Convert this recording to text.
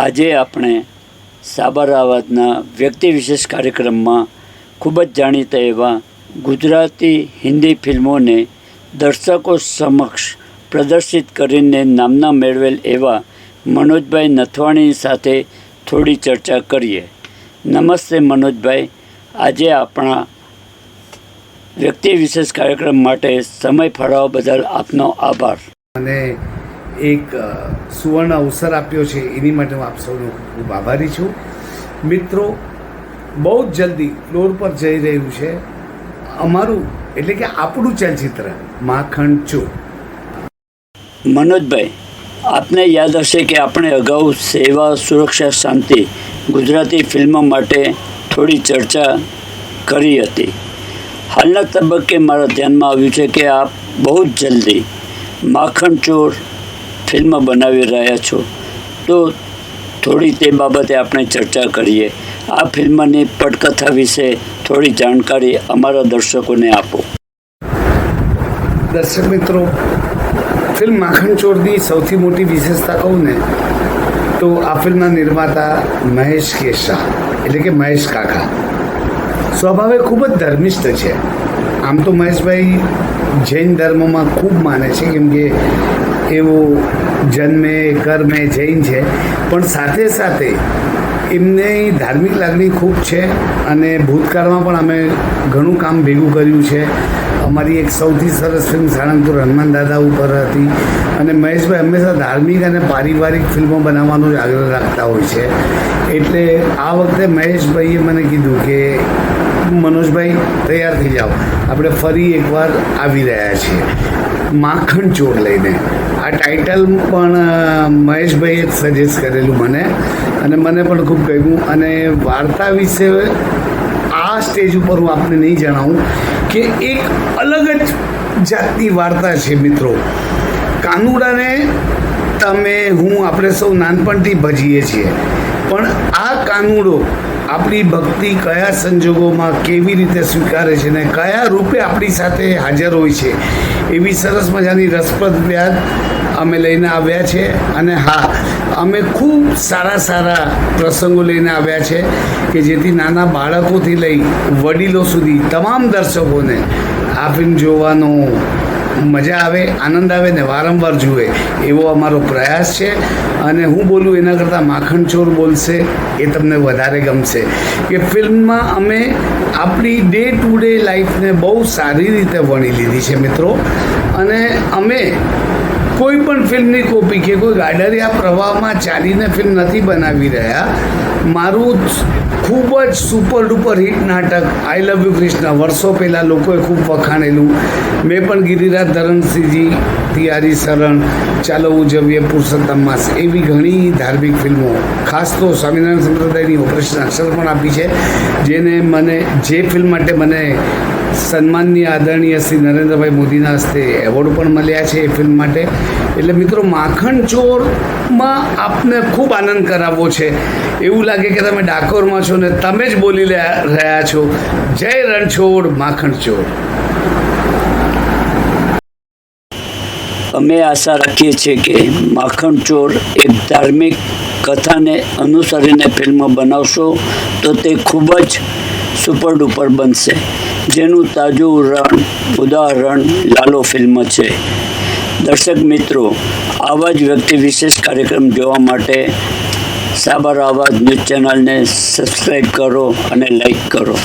આજે આપણે સાબર અવાજના વ્યક્તિ વિશેષ કાર્યક્રમમાં ખૂબ જ જાણીતા એવા ગુજરાતી હિન્દી ફિલ્મોને દર્શકો સમક્ષ પ્રદર્શિત કરીને નામના મેળવેલ એવા મનોજભાઈ નથવાણી સાથે થોડી ચર્ચા કરીએ. નમસ્તે મનોજભાઈ, આજે આપણા વ્યક્તિ વિશેષ કાર્યક્રમ માટે સમય ફાળવવા બદલ આપનો આભાર. અને એક સુવર્ણ અવસર આપ્યો છે એની માટે હું આપ સૌનો ખૂબ આભારી છું. મિત્રો, બહુ જ જલ્દી ફ્લોર પર જઈ રહ્યું છે અમારું એટલે કે આપણું ચલચિત્ર માખણ ચોર. મનોજભાઈ, આપને યાદ હશે કે આપણે અગાઉ સેવા, સુરક્ષા, શાંતિ ગુજરાતી ફિલ્મ માટે થોડી ચર્ચા કરી હતી. હાલના તબક્કે મારા ધ્યાનમાં આવ્યું છે કે આપ બહુ જ જલ્દી માખણ ચોર ફિલ્મ બનાવી રહ્યા છો, તો થોડી તે બાબતે આપણે ચર્ચા કરીએ. આ ફિલ્મની પટકથા વિશે થોડી જાણકારી અમારા દર્શકોને આપો. દર્શક મિત્રો, ફિલ્મ માખણ ચોરની સૌથી મોટી વિશેષતા કહું ને તો આ ફિલ્મના નિર્માતા મહેશ કે શાહ એટલે કે મહેશ કાકા સ્વભાવે ખૂબ જ ધર્મિષ્ઠ છે. આમ તો મહેશભાઈ જૈન ધર્મમાં ખૂબ માને છે, કેમ કે એવો જન્મે કર્મે જૈન છે, પણ સાથે સાથે એમને ધાર્મિક લાગણી ખૂબ છે અને ભૂતકાળમાં પણ અમે ઘણું કામ ભેગું કર્યું છે. અમારી એક સૌથી સરસ ફિલ્મ સાળંગપુર હનુમાન દાદા ઉપર હતી અને મહેશભાઈ હંમેશા ધાર્મિક અને પારિવારિક ફિલ્મો બનાવવાનો જ આગ્રહ રાખતા હોય છે. એટલે આ વખતે મહેશભાઈએ મને કીધું કે મનોજભાઈ તૈયાર થઈ જાઓ, આપણે ફરી એકવાર આવી રહ્યા છીએ માખણ ચોર લઈને. આ ટાઇટલ પણ મહેશભાઈએ જ સજેસ્ટ કરેલું મને, અને મને પણ ખૂબ ગમ્યું. અને વાર્તા વિશે આ સ્ટેજ ઉપર હું આપને નહીં જણાવું કે એક અલગ જ જાતની વાર્તા છે. મિત્રો, કાનુડાને આપણે સૌ નાનપણથી ભજીએ છીએ, પણ આ કાનુડો આપણી ભક્તિ કયા સંજોગોમાં કેવી રીતે સ્વીકારે છે ને કયા રૂપે આપણી સાથે હાજર હોય છે, એવી સરસ મજાની રસપ્રદ વ્યાજ અમે લઈને આવ્યા છે. અને હા, અમે ખૂબ સારા પ્રસંગો લઈને આવ્યા છે કે જેથી નાના બાળકોથી લઈ વડીલો સુધી તમામ દર્શકોને આ ફિલ્મ જોવાનો મજા આવે, આનંદ આવે ને વારંવાર જુએ એવો અમારો પ્રયાસ છે. અને હું બોલું એના કરતાં માખણ ચોર બોલશે એ તમને વધારે ગમશે કે ફિલ્મમાં અમે આપણી ડે ટુ ડે લાઈફને બહુ સારી રીતે વણી લીધી છે મિત્રો. અને અમે કોઈ પણ ફિલ્મની કોપી કે કોઈ ગાડરિયા પ્રવાહમાં ચાલીને ફિલ્મ નથી બનાવી રહ્યા. મારું ખૂબ જ સુપર ડુપર હિટ નાટક આઈ લવ યુ કૃષ્ણ વર્ષો પહેલાં લોકોએ ખૂબ વખાણેલું. મેં પણ ગિરિરાજ ધરમસિંહજી, તિયારી શરણ, ચાલો ઉજવીએ પુરુષોત્તમ માસ એવી ઘણી ધાર્મિક ફિલ્મો, ખાસ તો સ્વામિનારાયણ સંપ્રદાયની ઓપરેશન અક્ષર પણ આપી છે, જે ફિલ્મ માટે મને સન્માનનીય આદરણીય શ્રી નરેન્દ્રભાઈ મોદીના હસ્તે એવોર્ડ પણ મળ્યા છે એ ફિલ્મ માટે. એટલે મિત્રો, માખણ ચોરમાં આપને ખૂબ આનંદ કરાવવો છે. એવું લાગે કે તમે ડાકોરમાં છો ને તમે જ બોલી રહ્યા છો, જય રણછોડ માખણ ચોર. અમે આશા રાખીએ છીએ કે માખણ ચોર એક ધાર્મિક કથાને અનુસરીને ફિલ્મ બનાવશો તો તે ખૂબ જ સુપર ડુપર બનશે, જેનું તાજું ઉદાહરણ લાલો ફિલ્મ છે. દર્શક મિત્રો, આવા જ વ્યક્તિ વિશેષ કાર્યક્રમ જોવા માટે સાબર અવાજ ન્યૂઝ ચેનલને સબસ્ક્રાઈબ કરો અને લાઈક કરો.